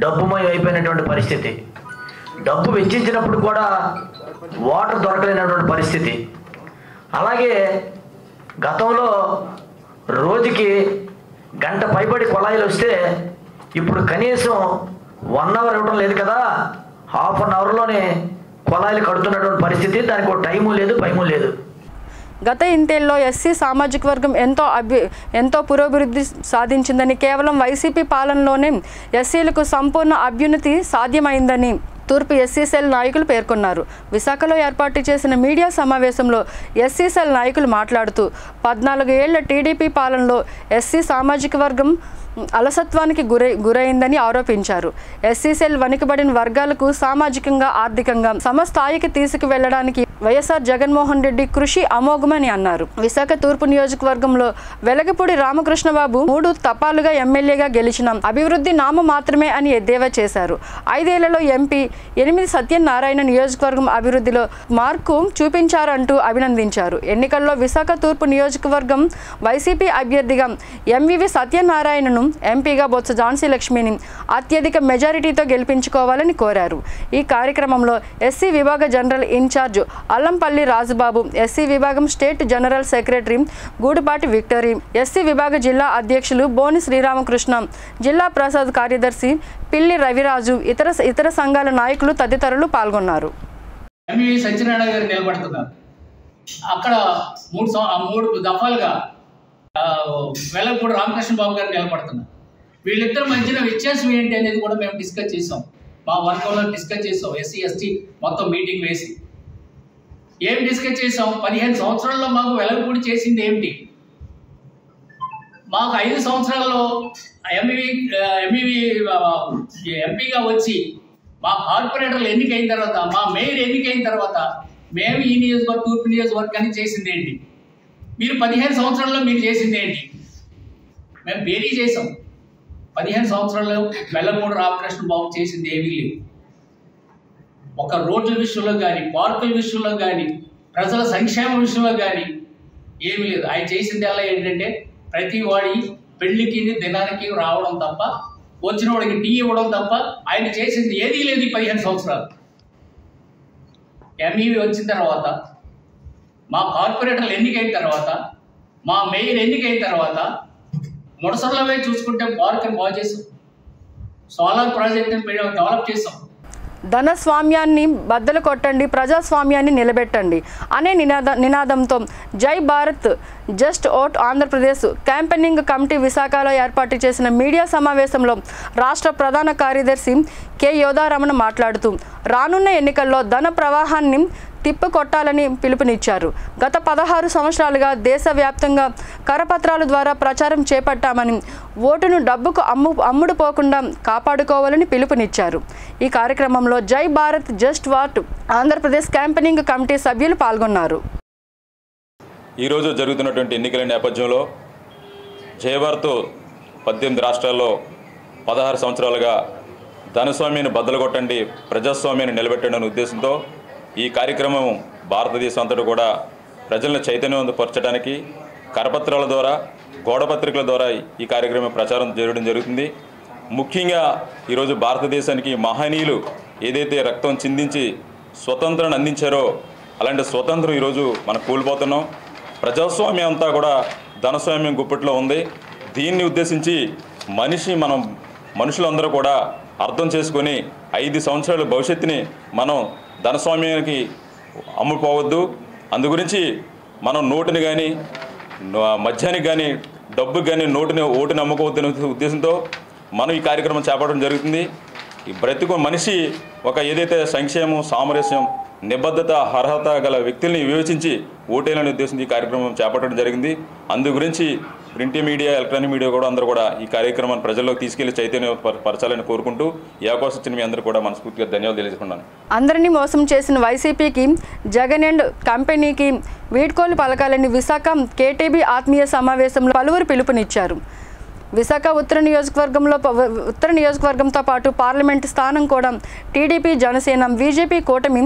[SPEAKER 11] డబ్బుమయం అయిపోయినటువంటి పరిస్థితి. డబ్బు వెచ్చించినప్పుడు కూడా వాటర్ దొరకలేనటువంటి పరిస్థితి. అలాగే గతంలో రోజుకి గంట పైబడి కుళాయిలు వస్తే ఇప్పుడు కనీసం 1 అవర్ ఇవ్వడం లేదు కదా, ½ అవర్లోనే కుళాయిలు కడుతున్నటువంటి పరిస్థితి. దానికి ఒక టైము లేదు, భయము లేదు.
[SPEAKER 1] గత ఇంతేల్లో ఎస్సీ సామాజిక వర్గం ఎంతో పురోభివృద్ధి సాధించిందని, కేవలం వైసీపీ పాలనలోనే ఎస్సీలకు సంపూర్ణ అభ్యున్నతి సాధ్యమైందని తూర్పు ఎస్సీ సెల్ నాయకులు పేర్కొన్నారు. విశాఖలో ఏర్పాటు చేసిన మీడియా సమావేశంలో ఎస్సీ సెల్ నాయకులు మాట్లాడుతూ 14 ఏళ్ల టీడీపీ పాలనలో ఎస్సీ సామాజిక వర్గం అలసత్వానికి గురైందని ఆరోపించారు. ఎస్సీ సెల్ వెనుకబడిన వర్గాలకు సామాజికంగా, ఆర్థికంగా సమస్థాయికి తీసుకువెళ్లడానికి వైఎస్ఆర్ జగన్మోహన్ రెడ్డి కృషి అమోఘమని అన్నారు. విశాఖ తూర్పు నియోజకవర్గంలో వెలగపూడి రామకృష్ణబాబు 3 తపాలుగా ఎమ్మెల్యేగా గెలిచిన అభివృద్ధి నామ మాత్రమే అని ఎద్దేవా చేశారు. 5 ఏళ్లలో ఎంపీ 8 సత్యనారాయణ నియోజకవర్గం అభివృద్ధిలో మార్కు చూపించారంటూ అభినందించారు. ఎన్నికల్లో విశాఖ తూర్పు నియోజకవర్గం వైసీపీ అభ్యర్థిగా ఎంవివి సత్యనారాయణను, ఎంపీగా బొత్స ఝాన్సీ లక్ష్మిని అత్యధిక మెజారిటీతో గెలిపించుకోవాలని కోరారు. ఈ కార్యక్రమంలో ఎస్సీ విభాగ general incharge Allampalli Rajubabu, SC విభాగం state general secretary Gudupati Victory, SC విభాగ జిల్లా అధ్యక్షులు బోని శ్రీరామకృష్ణ, జిల్లా ప్రసాద్ కార్యదర్శి పిల్లి రవిరాజు, ఇతర సంఘాల నాయకులు తదితరులు పాల్గొన్నారు.
[SPEAKER 12] సత్యనారాయణ గారు నిలబడుతున్నారు. అక్కడ 3 దఫాలుగా వెలగపూడి రామకృష్ణ బాబు గారు నిలబడుతున్నారు. వీళ్ళిద్దరి మధ్యన వ్యత్యాసం ఏంటి అనేది కూడా మేము డిస్కస్ చేసాం. మా వర్గంలో డిస్కస్ చేసాం. ఎస్సీ ఎస్టీ మొత్తం మీటింగ్ వేసి ఏం డిస్కస్ చేసాం? 15 సంవత్సరాల్లో మాకు వెలగపూడి చేసింది ఏమిటి? మాకు 5 సంవత్సరాల్లో ఎంపీగా వచ్చి మా కార్పొరేటర్లు ఎన్నికైన తర్వాత, మా మేయర్ ఎన్నికైన తర్వాత మేము ఈ తూర్పు నియోజకవర్గాన్ని చేసింది ఏంటి? మీరు 15 సంవత్సరాల్లో మీరు చేసింది ఏంటి? మేము బేరీ చేసాం. 15 సంవత్సరాల్లో వెలగపూడి రామకృష్ణ బాబు చేసింది ఏమీ లేదు. ఒక రోడ్ల విషయంలో కానీ, పార్కుల విషయంలో కానీ, ప్రజల సంక్షేమ విషయంలో కానీ ఏమీ లేదు. ఆయన చేసింది అలా ఏంటంటే ప్రతి వాడి పెళ్లికి దినానికి రావడం తప్ప, వచ్చిన వాడికి టీ ఇవ్వడం తప్ప ఆయన చేసింది ఏదీ లేదు. 15 సంవత్సరాలు ఎంఈవి వచ్చిన తర్వాత, మా కార్పొరేటర్లు ఎన్నికైన తర్వాత, మా మేయర్ ఎన్నికైన తర్వాత ముడసర్లవే చూసుకుంటే పార్కుని బాగు చేసాం, సోలార్ ప్రాజెక్టుని డెవలప్ చేసాం.
[SPEAKER 1] ధనస్వామ్యాన్ని బద్దలు కొట్టండి, ప్రజాస్వామ్యాన్ని నిలబెట్టండి అనే నినాదంతో జై Bharat just vote Andhra Pradesh campaigning committee విశాఖలో ఏర్పాటు చేసిన మీడియా సమావేశంలో రాష్ట్ర ప్రధాన కార్యదర్శి కె యోధారమణ మాట్లాడుతూ, రానున్న ఎన్నికల్లో ధన ప్రవాహాన్ని తిప్పికొట్టాలని పిలుపునిచ్చారు. గత 16 సంవత్సరాలుగా దేశవ్యాప్తంగా కరపత్రాల ద్వారా ప్రచారం చేపట్టామని, ఓటును డబ్బుకు అమ్ముడుపోకుండా కాపాడుకోవాలని పిలుపునిచ్చారు. ఈ కార్యక్రమంలో జై Bharat just what Andhra Pradesh campaigning committee సభ్యులు పాల్గొన్నారు.
[SPEAKER 13] ఈరోజు జరుగుతున్నటువంటి ఎన్నికల నేపథ్యంలో జై భారత్ 18 రాష్ట్రాల్లో 16 సంవత్సరాలుగా ధనస్వామ్యాన్ని బద్దలుగొట్టండి, ప్రజాస్వామ్యాన్ని నిలబెట్టండి అనే ఉద్దేశంతో ఈ కార్యక్రమం భారతదేశం అంతటా కూడా ప్రజలను చైతన్యవంతపరచడానికి కరపత్రాల ద్వారా, గోడపత్రికల ద్వారా ఈ కార్యక్రమం ప్రచారం చేయడం జరుగుతుంది. ముఖ్యంగా ఈరోజు భారతదేశానికి మహనీయులు ఏదైతే రక్తం చిందించి స్వతంత్రాన్ని అందించారో అలాంటి స్వతంత్రం ఈరోజు మనం కోల్పోతున్నాం. ప్రజాస్వామ్యం అంతా కూడా ధనస్వామ్యం గుప్పట్లో ఉంది. దీన్ని ఉద్దేశించి మనుషులందరూ కూడా అర్థం చేసుకొని 5 సంవత్సరాల భవిష్యత్తుని మనం ధనస్వామ్యానికి అమ్ముపోవద్దు. అందు గురించి మనం నోటుని కానీ, మద్యానికి కానీ, డబ్బుకి కానీ ఓటుని అమ్ముకోవద్దనే ఉద్దేశంతో మనం ఈ కార్యక్రమం చేపట్టడం జరుగుతుంది. ఈ బ్రతుకు మనిషి ఒక ఏదైతే సంక్షేమం, సామరస్యం, నిబద్ధత, అర్హత గల వ్యక్తుల్ని వివేచించి ఓటేయాలనే ఉద్దేశంతో ఈ కార్యక్రమం చేపట్టడం జరిగింది. అందు గురించి ప్రింట్ మీడియా, ఎలక్ట్రానిక్ మీడియా కూడా అందరూ కూడా ఈ కార్యక్రమాన్ని ప్రజల్లోకి తీసుకెళ్లి చైతన్యపరచాలని కోరుకుంటూ ఈ అవకాశం ఇచ్చిన మీ అందరూ కూడా మనస్ఫూర్తిగా ధన్యవాదాలు తెలియజేసుకున్నాను.
[SPEAKER 1] అందరినీ మోసం చేసిన వైసీపీకి, జగన్ అండ్ కంపెనీకి వీడ్కోలు పలకాలని విశాఖ కేటీబీ ఆత్మీయ సమావేశంలో పలువురు పిలుపునిచ్చారు. విశాఖ ఉత్తర నియోజకవర్గంతో పాటు పార్లమెంటు స్థానం కూడా టీడీపీ, జనసేన, బీజేపీ కూటమి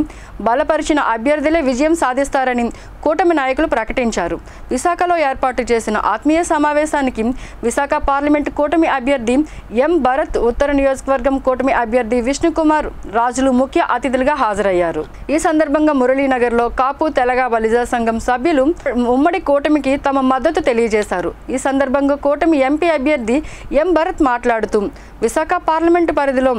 [SPEAKER 1] బలపరిచిన అభ్యర్థులే విజయం సాధిస్తారని కూటమి నాయకులు ప్రకటించారు. విశాఖలో ఏర్పాటు చేసిన ఆత్మీయ సమావేశానికి విశాఖ పార్లమెంటు కూటమి అభ్యర్థి ఎం భరత్, ఉత్తర నియోజకవర్గం కూటమి అభ్యర్థి విష్ణుకుమార్ రాజులు ముఖ్య అతిథులుగా హాజరయ్యారు. ఈ సందర్భంగా మురళీనగర్లో కాపు తెలగ బలిజ సంఘం సభ్యులు ఉమ్మడి కూటమికి తమ మద్దతు తెలియజేశారు. ఈ సందర్భంగా కూటమి ఎంపీ అభ్యర్థి ఎం భరత్ మాట్లాడుతూ విశాఖ పార్లమెంటు పరిధిలో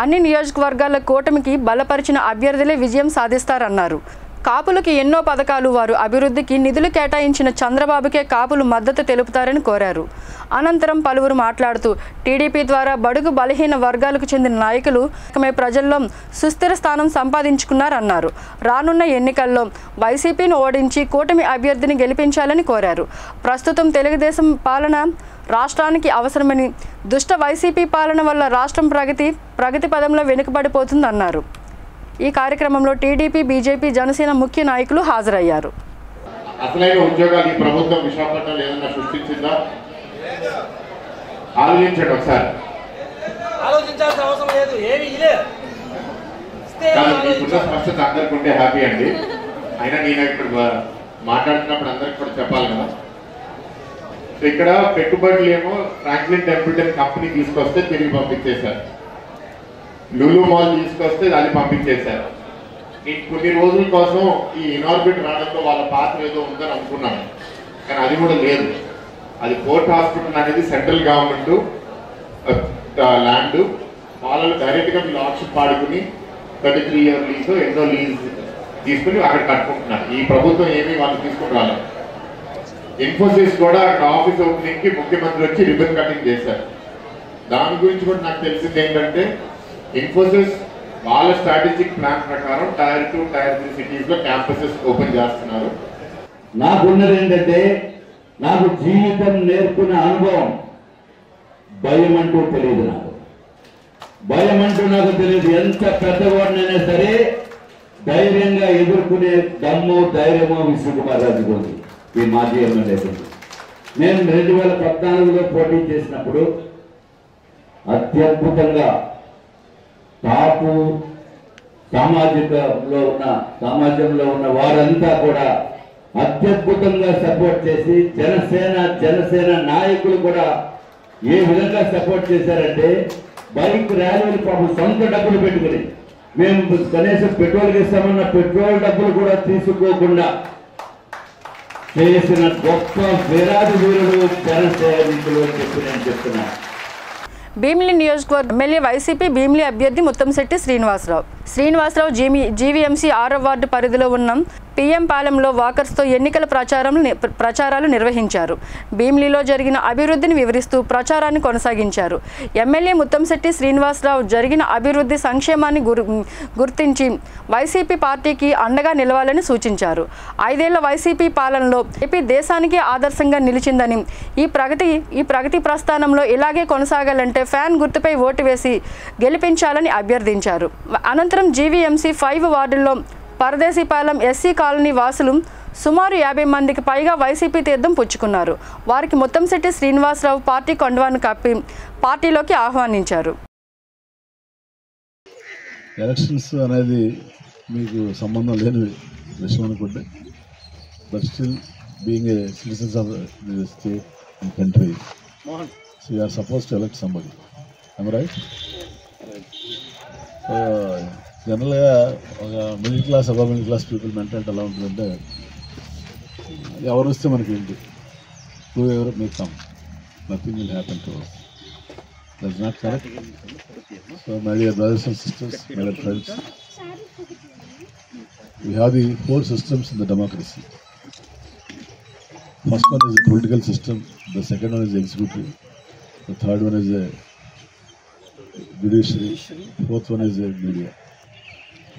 [SPEAKER 1] అన్ని నియోజకవర్గాల కూటమికి బలపరిచిన అభ్యర్థులే విజయం సాధిస్తారన్నారు. కాపులకి ఎన్నో పథకాలు, వారు అభివృద్ధికి నిధులు కేటాయించిన చంద్రబాబుకే కాపులు మద్దతు తెలుపుతారని కోరారు. అనంతరం పలువురు మాట్లాడుతూ టీడీపీ ద్వారా బడుగు బలహీన వర్గాలకు చెందిన నాయకులు ప్రజల్లో సుస్థిర స్థానం సంపాదించుకున్నారన్నారు. రానున్న ఎన్నికల్లో వైసీపీని ఓడించి కూటమి అభ్యర్థిని గెలిపించాలని కోరారు. ప్రస్తుతం తెలుగుదేశం పాలన రాష్ట్రానికి అవసరమని, దుష్ట వైసీపీ పాలన వల్ల రాష్ట్రం ప్రగతి పదంలో వెనుకబడిపోతుందన్నారు. ఈ కార్యక్రమంలో టీడీపీ, బీజేపీ, జనసేన ముఖ్య నాయకులు హాజరయ్యారు.
[SPEAKER 14] అసలైన ఉద్యోగాలు ఈ ప్రభుత్వం విశాఖపట్నంలో ఏదన్నా సృష్టించిందా ఆలోచించండి ఒకసారి.
[SPEAKER 15] ఆలోచించాల్సిన అవసరం లేదు, ఏమీ
[SPEAKER 14] మీకున్న స్పష్టత అందరికి ఉంటే హ్యాపీ అండి. అయినా నేను ఇక్కడ మాట్లాడుతున్నప్పుడు అందరికి కూడా చెప్పాలి కదా. ఇక్కడ పెట్టుబడులు ఏమో ఫ్రాంక్లిన్ టెంపుల్టన్ కంపెనీ తీసుకొస్తే తిరిగి పంపించేశారు. లూలు మాల్ తీసుకొస్తే అది పంపించేశారు. నేను కొన్ని రోజుల కోసం ఈ ఇనార్బిట్ రావడంలో వాళ్ళ పాత్ర ఏదో ఉందని అనుకున్నాను, కానీ అది కూడా లేదు. అది పోర్ట్ హాస్పిటల్ అనేది సెంట్రల్ గవర్నమెంట్ ల్యాండ్, వాళ్ళు డైరెక్ట్గా వీళ్ళు ఆప్షన్ పాడుకుని 33 year లీజ్ ఎన్నో లీజ్ తీసుకుని అక్కడ కట్టుకుంటున్నారు. ఈ ప్రభుత్వం ఏమీ వాళ్ళు తీసుకుని రాలేదు. ఇన్ఫోసిస్ కూడా అక్కడ ఆఫీస్ ఓపెనింగ్ కి ముఖ్యమంత్రి వచ్చి రిబన్ కటింగ్ చేశారు. దాని గురించి కూడా నాకు తెలిసింది ఏంటంటే ఇన్ఫోసిస్ వాళ్ళ స్ట్రాటజిక్ ప్లాన్ ప్రకారం Tier 2, Tier 3 సిటీస్ లో క్యాంపసెస్ ఓపెన్ చేస్తున్నారు.
[SPEAKER 16] నాకున్నది ఏంటంటే నాకు జీవితం నేర్పున అనుభవం, భయం అంటూ తెలియదు. భయం అంటూ నాకు తెలియదు. ఎంత పెద్దవాడినైనా సరే ధైర్యంగా ఎదుర్కొనే దమ్ము, ధైర్యమో విష్ణుకుమార్ రాజుకు ఉంది. ఈ మాజీ ఎమ్మెల్యే నేను 2014లో పోటీ చేసినప్పుడు అత్యద్భుతంగా టాపు సమాజంలో ఉన్న వారంతా కూడా అత్యద్భుతంగా సపోర్ట్ చేసి జనసేన నాయకులు కూడా ఏ విధంగా సపోర్ట్ చేశారంటే బైక్ ర్యాలీలు పాపం సొంత డబ్బులు పెట్టుకుని, మేము కనీసం పెట్రోల్కి ఇస్తామన్న పెట్రోల్ డబ్బులు కూడా తీసుకోకుండా చేసిన గొప్ప వీరాది వీరుడు జనసైనికులు అని చెప్పి నేను చెప్తున్నాను.
[SPEAKER 1] భీమిలి నియోజకవర్గ ఎమ్మెల్యే వైసీపీ భీమిలి అభ్యర్థి ముత్తంశెట్టి శ్రీనివాసరావు జీవీఎంసీ 6వ వార్డు పరిధిలో ఉన్న పిఎం పాలెంలో వాకర్స్తో ఎన్నికల ప్రచారాలు నిర్వహించారు. భీమిలిలో జరిగిన అభివృద్ధిని వివరిస్తూ ప్రచారాన్ని కొనసాగించారు. ఎమ్మెల్యే ముత్తంశెట్టి శ్రీనివాసరావు జరిగిన అభివృద్ధి సంక్షేమాన్ని గుర్తించి వైసీపీ పార్టీకి అండగా నిలవాలని సూచించారు. 5 ఏళ్ల వైసీపీ పాలనలో ఏపీ దేశానికి ఆదర్శంగా నిలిచిందని, ఈ ప్రగతి ప్రస్థానంలో ఇలాగే కొనసాగాలంటే ఫ్యాన్ గుర్తుపై ఓటు వేసి గెలిపించాలని అభ్యర్థించారు. అనంతరం జీవీఎంసీ 5 వార్డుల్లో పరదేశీపాలెం ఎస్సీ కాలనీ వాసులు సుమారు 50 మందికి పైగా వైసీపీ తీర్థం పుచ్చుకున్నారు. వారికి ముత్తంశెట్టి శ్రీనివాసరావు పార్టీ కండువాను కప్పి పార్టీలోకి ఆహ్వానించారు.
[SPEAKER 17] ఎలక్షన్స్ అనేది మీకు సంబంధం లేని విషయం అనుకుంటే, but still being a citizens of the state and country, so you are suppose to elect somebody. I'm right? జనరల్గా ఒక middle class above middle class people mentality ఎలా ఉంటుందంటే, ఎవరు వస్తే మనకి ఏంటి, whoever may come, nothing will happen to us. That's not correct. So my dear brothers and sisters, my dear friends, we have the 4 systems in the democracy. First one is the political system, the second one is the executive, the third one is the judiciary, fourth one is the media.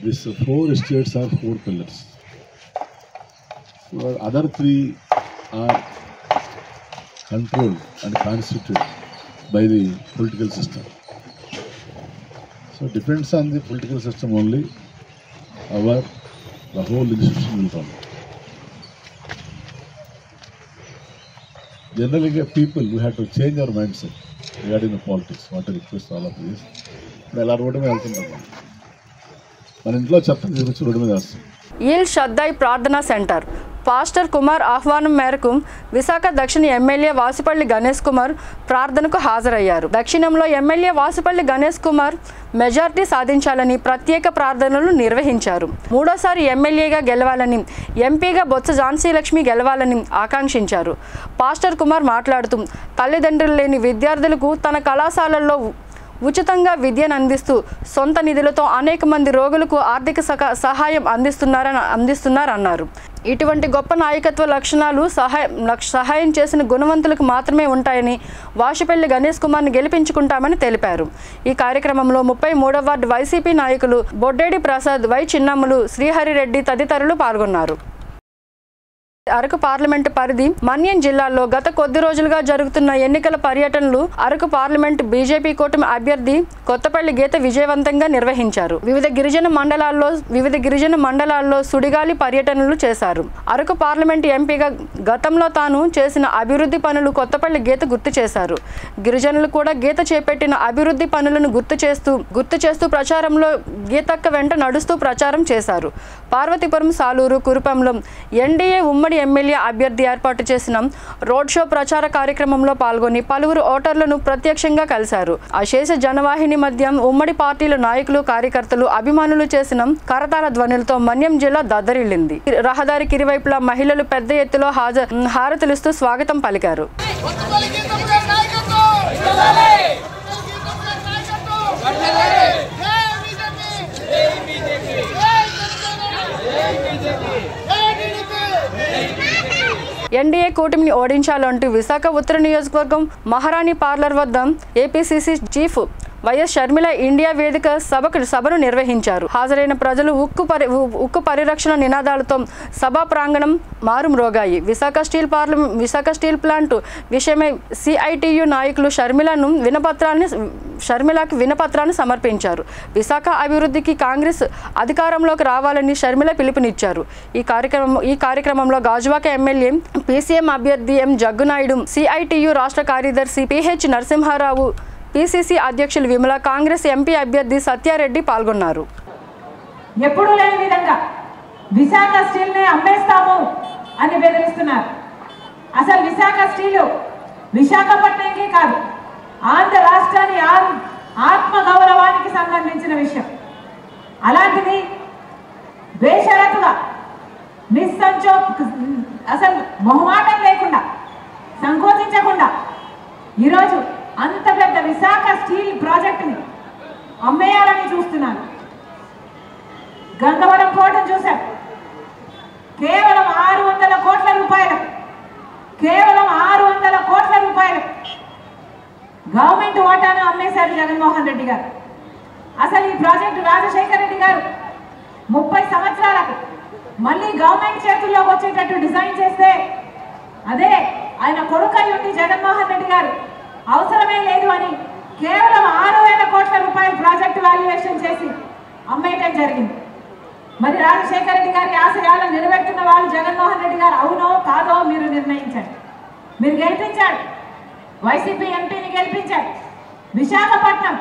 [SPEAKER 17] These 4 states are 4 pillars. So other 3 are controlled and constituted by the political system. So it depends on the political system only, the whole institution will run. Generally, people, we have to change our mindset regarding the politics. What I request all of this. Well, our road may also run. మన ఇంట్లో చెత్తను తీసుకొచ్చి road మీద వేస్తాం.
[SPEAKER 1] Eel షద్దాయి ప్రార్థనా centre pastor Kumar ఆహ్వానం మేరకు విశాఖ దక్షిణ ఎమ్మెల్యే వాసుపల్లి గణేష్ కుమార్ ప్రార్థనకు హాజరయ్యారు. దక్షిణంలో ఎమ్మెల్యే వాసుపల్లి గణేష్ కుమార్ మెజార్టీ సాధించాలని ప్రత్యేక ప్రార్థనలు నిర్వహించారు. 3వ ఎమ్మెల్యేగా గెలవాలని, ఎంపీగా బొత్స ఝాన్సీ లక్ష్మి గెలవాలని ఆకాంక్షించారు. పాస్టర్ కుమార్ మాట్లాడుతూ తల్లిదండ్రులు లేని విద్యార్థులకు తన కళాశాలల్లో ఉచితంగా విద్యను అందిస్తూ సొంత నిధులతో అనేక మంది రోగులకు ఆర్థిక సహాయం అందిస్తున్నారన్నారు. ఇటువంటి గొప్ప నాయకత్వ లక్షణాలు సహాయం చేసిన గుణవంతులకు మాత్రమే ఉంటాయని, వాసుపల్లి గణేష్ కుమార్ని గెలిపించుకుంటామని తెలిపారు. ఈ కార్యక్రమంలో 33వ వార్డు వైసీపీ నాయకులు బొడ్డేడి ప్రసాద్, వై చిన్నమ్ములు, శ్రీహరిరెడ్డి తదితరులు పాల్గొన్నారు. అరకు పార్లమెంటు పరిధి మన్యం జిల్లాలో గత కొద్ది రోజులుగా జరుగుతున్న ఎన్నికల పర్యటనలు అరకు పార్లమెంటు బీజేపీ కూటమి అభ్యర్థి కొత్తపల్లి గీత విజయవంతంగా నిర్వహించారు. వివిధ గిరిజన మండలాల్లో సుడిగాలి పర్యటనలు చేశారు. అరకు పార్లమెంటు ఎంపీగా గతంలో తాను చేసిన అభివృద్ధి పనులు కొత్తపల్లి గీత గుర్తు చేశారు. గిరిజనులు కూడా గీత చేపట్టిన అభివృద్ధి పనులను గుర్తు చేస్తూ ప్రచారంలో గీతక్క వెంట నడుస్తూ ప్రచారం చేశారు. పార్వతీపురం, సాలూరు, కురుపంలో ఎన్డీఏ ఉమ్మడి ఎమ్మెల్యే అభ్యర్థి ఏర్పాటు చేసిన రోడ్ షో ప్రచార కార్యక్రమంలో పాల్గొని పలువురు ఓటర్లను ప్రత్యక్షంగా కలిశారు. అశేష జనవాహిని మధ్య ఉమ్మడి పార్టీల నాయకులు, కార్యకర్తలు, అభిమానులు చేసిన కరతాళ ధ్వనులతో మన్యం జిల్లా దద్దరిల్లింది. రహదారికి ఇరువైపులా మహిళలు పెద్ద ఎత్తులో హారతులిస్తూ స్వాగతం పలికారు. ఎన్డీఏ కూటమిని ఓడించాలంటూ విశాఖ ఉత్తర నియోజకవర్గం మహారాణి పార్లర్ వద్ద APCC chief YS Sharmila India వేదిక సభను నిర్వహించారు. హాజరైన ప్రజలు ఉక్కు పరిరక్షణ నినాదాలతో సభా ప్రాంగణం మారుమ్రోగాయి. విశాఖ స్టీల్ ప్లాంట్ విషయమై సిఐటియు నాయకులు షర్మిలకు వినపత్రాన్ని సమర్పించారు. విశాఖ అభివృద్ధికి కాంగ్రెస్ అధికారంలోకి రావాలని షర్మిల పిలుపునిచ్చారు. ఈ కార్యక్రమంలో గాజువాక ఎమ్మెల్యే పీసీఎం అభ్యర్థి ఎం జగ్గునాయుడు, సిఐటియు రాష్ట్ర కార్యదర్శి పిహెచ్ నరసింహారావు, పిసిసి అధ్యక్షులు విమల, కాంగ్రెస్ ఎంపీ అభ్యర్థి సత్యారెడ్డి పాల్గొన్నారు.
[SPEAKER 18] ఎప్పుడూ లేని విధంగా విశాఖ స్టీల్ ని అమ్మేస్తాము అని బెదిరిస్తున్నారు. అసలు విశాఖ స్టీల్ విశాఖపట్నంకి కాదు, ఆంధ్ర రాష్ట్రాన్ని ఆత్మ గౌరవానికి సంబంధించిన విషయం. అలాంటిది బేషరతుగా అసలు మొహమాటం లేకుండా, సంకోచించకుండా ఈరోజు అంత పెద్ద విశాఖ స్టీల్ ప్రాజెక్టుని అమ్మేయాలని చూస్తున్నారు. గంగవరం పోర్టును చూశాం, జగన్మోహన్ రెడ్డి గారు. అసలు ఈ ప్రాజెక్టు రాజశేఖర రెడ్డి గారు 30 సంవత్సరాలకు మళ్ళీ గవర్నమెంట్ చేతుల్లోకి వచ్చేటట్టు డిజైన్ చేస్తే అదే ఆయన కొడుకై ఉండి జగన్మోహన్ రెడ్డి గారు అవసరమే లేదు అని కేవలం 6,000 కోట్ల రూపాయల ప్రాజెక్టు వాల్యుయేషన్ చేసి అమ్మేయడం జరిగింది. మరి రాజశేఖర రెడ్డి గారి ఆశయాలను నిలబెడుతున్న వాళ్ళు జగన్మోహన్ రెడ్డి గారు అవునో కాదో మీరు నిర్ణయించండి. మీరు గెలిపించాడు, వైసీపీ ఎంపీని గెలిపించారు. విశాఖపట్నం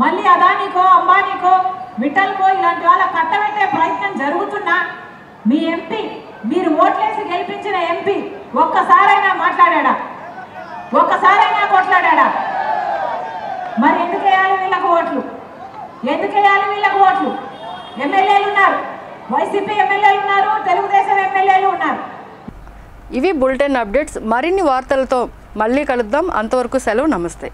[SPEAKER 18] మళ్ళీ అదానికో అంబానీకో విఠల్కో ఇలాంటి వాళ్ళ కట్టబెట్టే ప్రయత్నం జరుగుతున్నా మీ ఎంపీ, మీరు ఓట్లేసి గెలిపించిన ఎంపీ ఒక్కసారైనా మాట్లాడా? ఒక్కసారైనా కొట్లాడా? మరి ఎందుకు వేయాలి వీళ్ళకు ఓట్లు? ఎందుకు వేయాలి వీళ్ళకు ఓట్లు? ఎమ్మెల్యేలు ఉన్నారు, వైసీపీ ఎమ్మెల్యేలు ఉన్నారు, తెలుగుదేశం ఎమ్మెల్యేలు ఉన్నారు.
[SPEAKER 1] ఇవి బులెటిన్ అప్డేట్స్. మరిన్ని వార్తలతో మళ్ళీ కలుద్దాం. అంతవరకు సెలవు. నమస్తే.